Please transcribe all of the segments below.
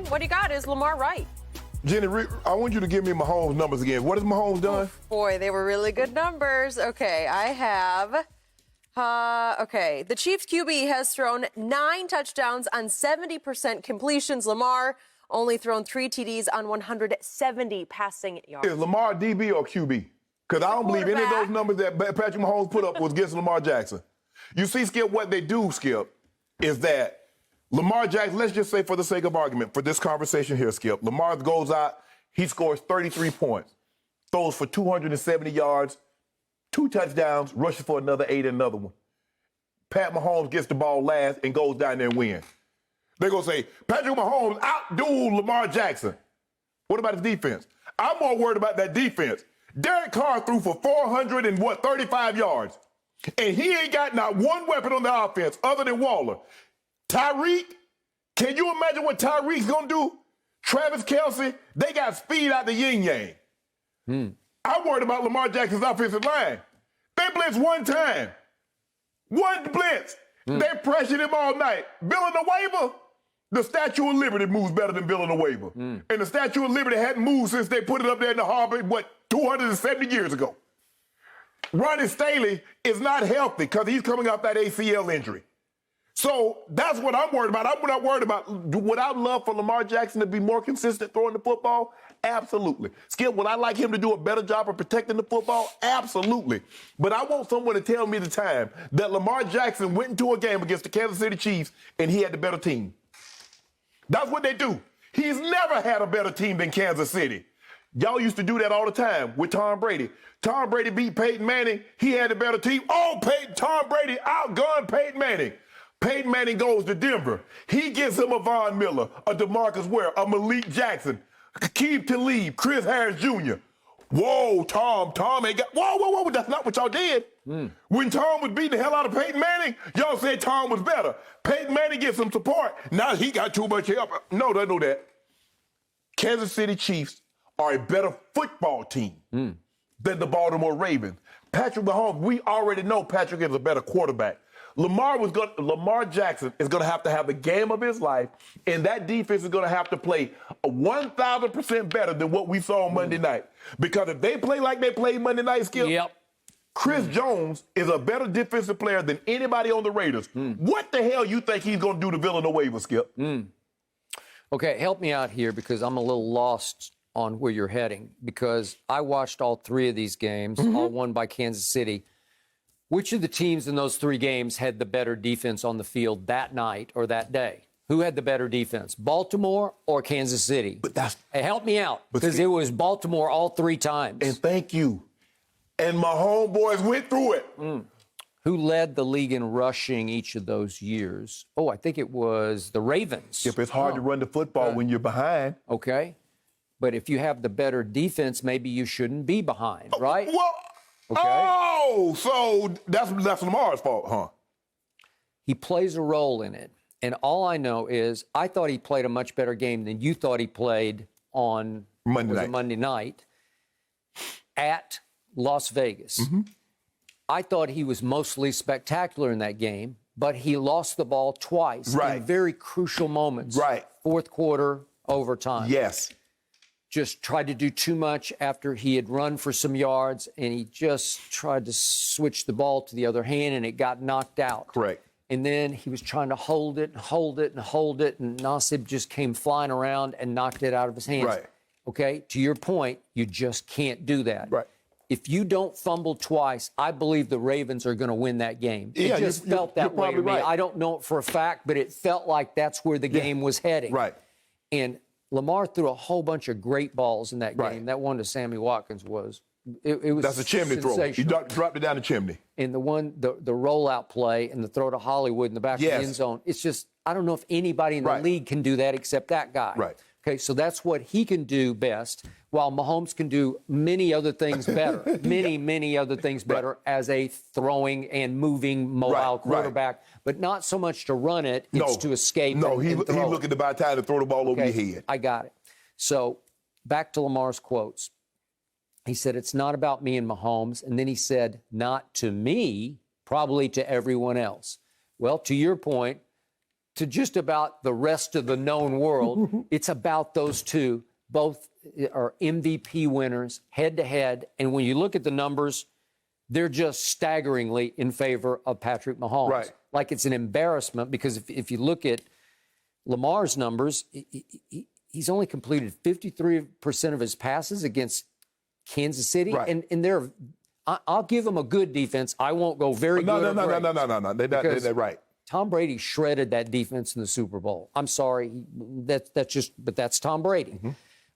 what you got? Is Lamar right? Jenny, I want you to give me Mahomes' numbers again. What has Mahomes done? Oof, boy, they were really good numbers. Okay, I have... the Chiefs QB has thrown 9 touchdowns on 70% completions. Lamar only thrown 3 TDs on 170 passing yards. Is Lamar DB or QB? Because I don't believe any of those numbers that Patrick Mahomes put up was against Lamar Jackson. You see, Skip, what they do, Skip, is that Lamar Jackson, let's just say for the sake of argument, for this conversation here, Skip, Lamar goes out, he scores 33 points, throws for 270 yards, 2 touchdowns, rushes for another 8 and another one. Pat Mahomes gets the ball last and goes down there and wins. They're going to say, Patrick Mahomes outdueled Lamar Jackson. What about his defense? I'm more worried about that defense. Derek Carr threw for 435 yards, and he ain't got not one weapon on the offense other than Waller. Tyreek, can you imagine what Tyreek's going to do? Travis Kelce, they got speed out the yin-yang. I'm worried about Lamar Jackson's offensive line. They blitzed one time. One blitz. They pressured him all night. Villanueva, the Statue of Liberty moves better than Villanueva. And the Statue of Liberty hadn't moved since they put it up there in the harbor, 270 years ago. Ronnie Staley is not healthy because he's coming off that ACL injury. So that's what I'm worried about. I'm not worried about, would I love for Lamar Jackson to be more consistent throwing the football? Absolutely. Skip, would I like him to do a better job of protecting the football? Absolutely. But I want someone to tell me the time that Lamar Jackson went into a game against the Kansas City Chiefs and he had the better team. That's what they do. He's never had a better team than Kansas City. Y'all used to do that all the time with Tom Brady. Tom Brady beat Peyton Manning. He had a better team. Oh, Tom Brady outgunned Peyton Manning. Peyton Manning goes to Denver. He gets him a Von Miller, a DeMarcus Ware, a Malik Jackson, Aqib Talib, Chris Harris Jr. Whoa, Tom ain't got... Whoa, that's not what y'all did. When Tom was beating the hell out of Peyton Manning, y'all said Tom was better. Peyton Manning gets some support. Now he got too much help. No, they know that. Kansas City Chiefs are a better football team than the Baltimore Ravens. Patrick Mahomes, we already know Patrick is a better quarterback. Lamar Jackson is going to have the game of his life, and that defense is going to have to play 1,000% better than what we saw on Monday night. Because if they play like they played Monday night, Skip, Chris Jones is a better defensive player than anybody on the Raiders. What the hell you think he's going to do to Villanueva, Skip? Okay, help me out here because I'm a little lost on where you're heading because I watched all 3 of these games, all won by Kansas City. Which of the teams in those 3 games had the better defense on the field that night or that day? Who had the better defense, Baltimore or Kansas City? Hey, help me out, because it was Baltimore all 3 times. And thank you. And my homeboys went through it. Who led the league in rushing each of those years? Oh, I think it was the Ravens. If it's hard to run the football when you're behind. Okay. But if you have the better defense, maybe you shouldn't be behind, right? Well, okay. Oh, so that's Lamar's fault, huh? He plays a role in it. And all I know is I thought he played a much better game than you thought he played on Monday night at Las Vegas. I thought he was mostly spectacular in that game, but he lost the ball twice in very crucial moments. Fourth quarter, overtime. Yes. Just tried to do too much after he had run for some yards, and he just tried to switch the ball to the other hand, and it got knocked out. Correct. And then he was trying to hold it, and Nassib just came flying around and knocked it out of his hands. Right. Okay? To your point, you just can't do that. Right. If you don't fumble twice, I believe the Ravens are going to win that game. It just felt that way to me. I don't know it for a fact, but it felt like that's where the game was heading. Right. And Lamar threw a whole bunch of great balls in that game. That one to Sammy Watkins was it was that's a chimney throw. He dropped it down the chimney. And the rollout play and the throw to Hollywood in the back of the end zone. It's just I don't know if anybody in the league can do that except that guy. Right. Okay, so that's what he can do best, while Mahomes can do many other things better. Many other things better as a throwing and moving mobile quarterback, but not so much to run it, it's to escape. No, he's looking to buy time to throw the ball over your head. I got it. So back to Lamar's quotes. He said, it's not about me and Mahomes. And then he said, not to me, probably to everyone else. Well, to your point, to just about the rest of the known world. It's about those two. Both are MVP winners head-to-head. And when you look at the numbers, they're just staggeringly in favor of Patrick Mahomes. Right. Like it's an embarrassment because if you look at Lamar's numbers, he's only completed 53% of his passes against Kansas City. Right. And I'll give him a good defense. I won't go very good. No. They're right. Tom Brady shredded that defense in the Super Bowl. I'm sorry. But that's Tom Brady. Mm-hmm.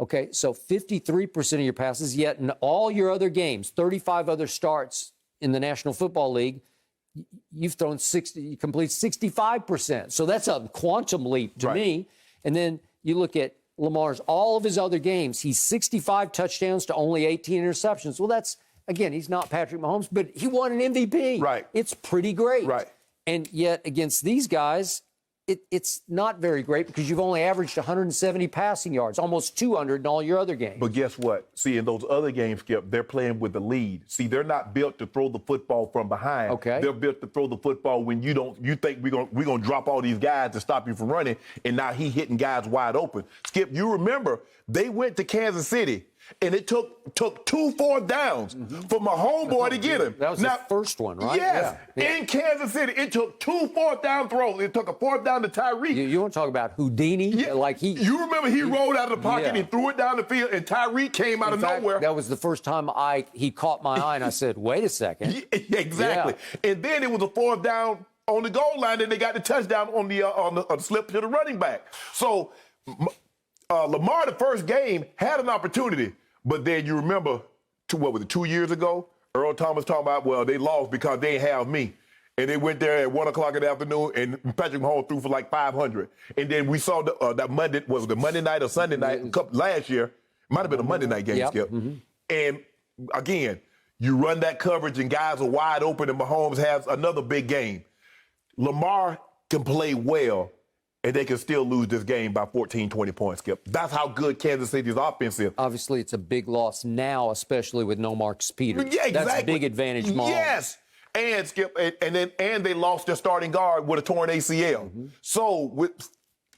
Okay, so 53% of your passes, yet in all your other games, 35 other starts in the National Football League, you complete 65%. So that's a quantum leap to me. And then you look at Lamar's, all of his other games, he's 65 touchdowns to only 18 interceptions. Well, that's, again, he's not Patrick Mahomes, but he won an MVP. Right. It's pretty great. Right. And yet against these guys, it's not very great because you've only averaged 170 passing yards, almost 200 in all your other games. But guess what? See, in those other games, Skip, they're playing with the lead. See, they're not built to throw the football from behind. Okay. They're built to throw the football when you think we're gonna drop all these guys to stop you from running, and now he hitting guys wide open. Skip, you remember they went to Kansas City. And it took 2 4th downs for my homeboy to get him. That was the first one, right? Yes. Yeah. In Kansas City, it took 2 4th down throws. It took a 4th down to Tyreek. You want to talk about Houdini? Yeah. You remember he rolled out of the pocket and threw it down the field, and Tyreek came out of nowhere. That was the first time he caught my eye, and I said, "Wait a second." Exactly. Yeah. And then it was a 4th down on the goal line, and they got the touchdown on the slip to the running back. So Lamar, the first game, had an opportunity. But then you remember, 2 years ago, Earl Thomas talking about, well, they lost because they didn't have me. And they went there at 1 o'clock in the afternoon, and Patrick Mahomes threw for like 500. And then we saw that Monday, was it the Monday night or Sunday night last year? Might have been a Monday night game, Skip. And again, you run that coverage and guys are wide open and Mahomes has another big game. Lamar can play well, and they can still lose this game by 14, 20 points, Skip. That's how good Kansas City's offense is. Obviously, it's a big loss now, especially with no Marcus Peters. Yeah, exactly. That's a big advantage, Mahomes. Yes. And Skip, and they lost their starting guard with a torn ACL. So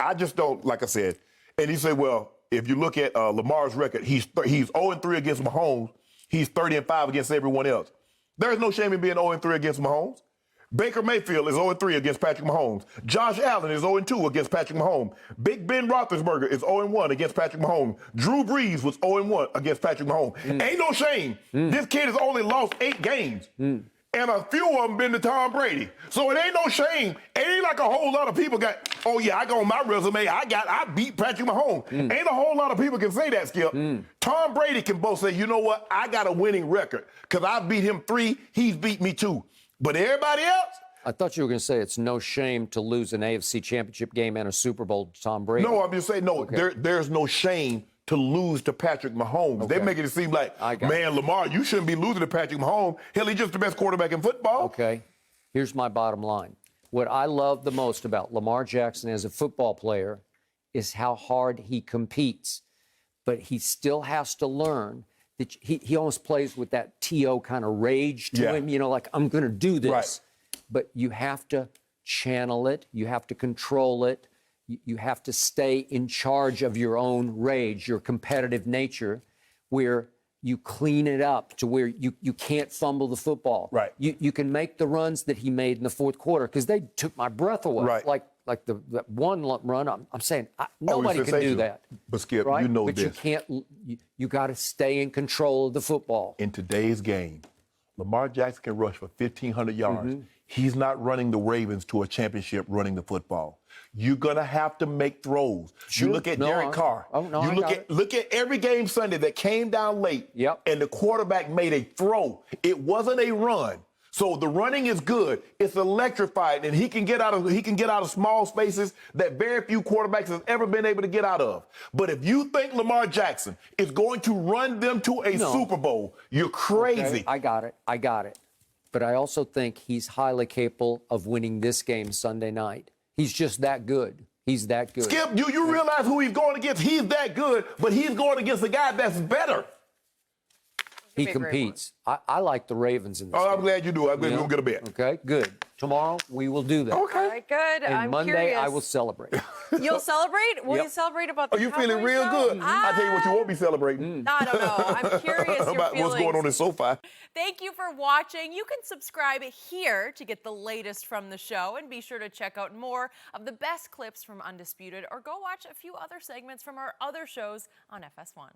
I just don't, like I said, and he said, well, if you look at Lamar's record, he's 0-3 against Mahomes. He's 30-5 against everyone else. There's no shame in being 0-3 against Mahomes. Baker Mayfield is 0-3 against Patrick Mahomes. Josh Allen is 0-2 against Patrick Mahomes. Big Ben Roethlisberger is 0-1 against Patrick Mahomes. Drew Brees was 0-1 against Patrick Mahomes. Ain't no shame. This kid has only lost 8 games. And a few of them been to Tom Brady. So it ain't no shame. It ain't like a whole lot of people got, oh yeah, I got on my resume, I beat Patrick Mahomes. Ain't a whole lot of people can say that, Skip. Tom Brady can both say, you know what, I got a winning record. Because I beat him 3, he's beat me 2. But everybody else? I thought you were going to say it's no shame to lose an AFC championship game and a Super Bowl to Tom Brady. No, I'm just saying, no, there's no shame to lose to Patrick Mahomes. They're making it seem like, man, Lamar, you shouldn't be losing to Patrick Mahomes. Hell, he's just the best quarterback in football. Okay, here's my bottom line. What I love the most about Lamar Jackson as a football player is how hard he competes. But he still has to learn that he almost plays with that T.O. kind of rage to him, like, I'm going to do this. Right. But you have to channel it. You have to control it. You have to stay in charge of your own rage, your competitive nature, where you clean it up to where you can't fumble the football. Right. You can make the runs that he made in the fourth quarter because they took my breath away. Right. Like that one run, I'm saying nobody can do that. But Skip, right? you know but this. You can't. You got to stay in control of the football. In today's game, Lamar Jackson can rush for 1,500 yards. He's not running the Ravens to a championship running the football. You're going to have to make throws. Sure. You look at Derek Carr. Look at every game Sunday that came down late, and the quarterback made a throw. It wasn't a run. So the running is good. It's electrified, and he can get out of small spaces that very few quarterbacks have ever been able to get out of. But if you think Lamar Jackson is going to run them to a Super Bowl, you're crazy. Okay, I got it. But I also think he's highly capable of winning this game Sunday night. He's just that good. He's that good. Skip, you realize who he's going against? He's that good, but he's going against a guy that's better. He favorite competes. I like the Ravens in this Oh, I'm game. glad you do. I'm glad we're going to get a bet. Okay, good. Tomorrow, we will do that. Okay. All right, good. And I'm Monday, curious. I will celebrate. You'll celebrate? Will Yep. you celebrate about the Are you feeling Cowboys, real though? good? I tell you what, you won't be celebrating I don't know. I'm curious your about what's going on in SoFi. Thank you for watching. You can subscribe here to get the latest from the show, and be sure to check out more of the best clips from Undisputed, or go watch a few other segments from our other shows on FS1.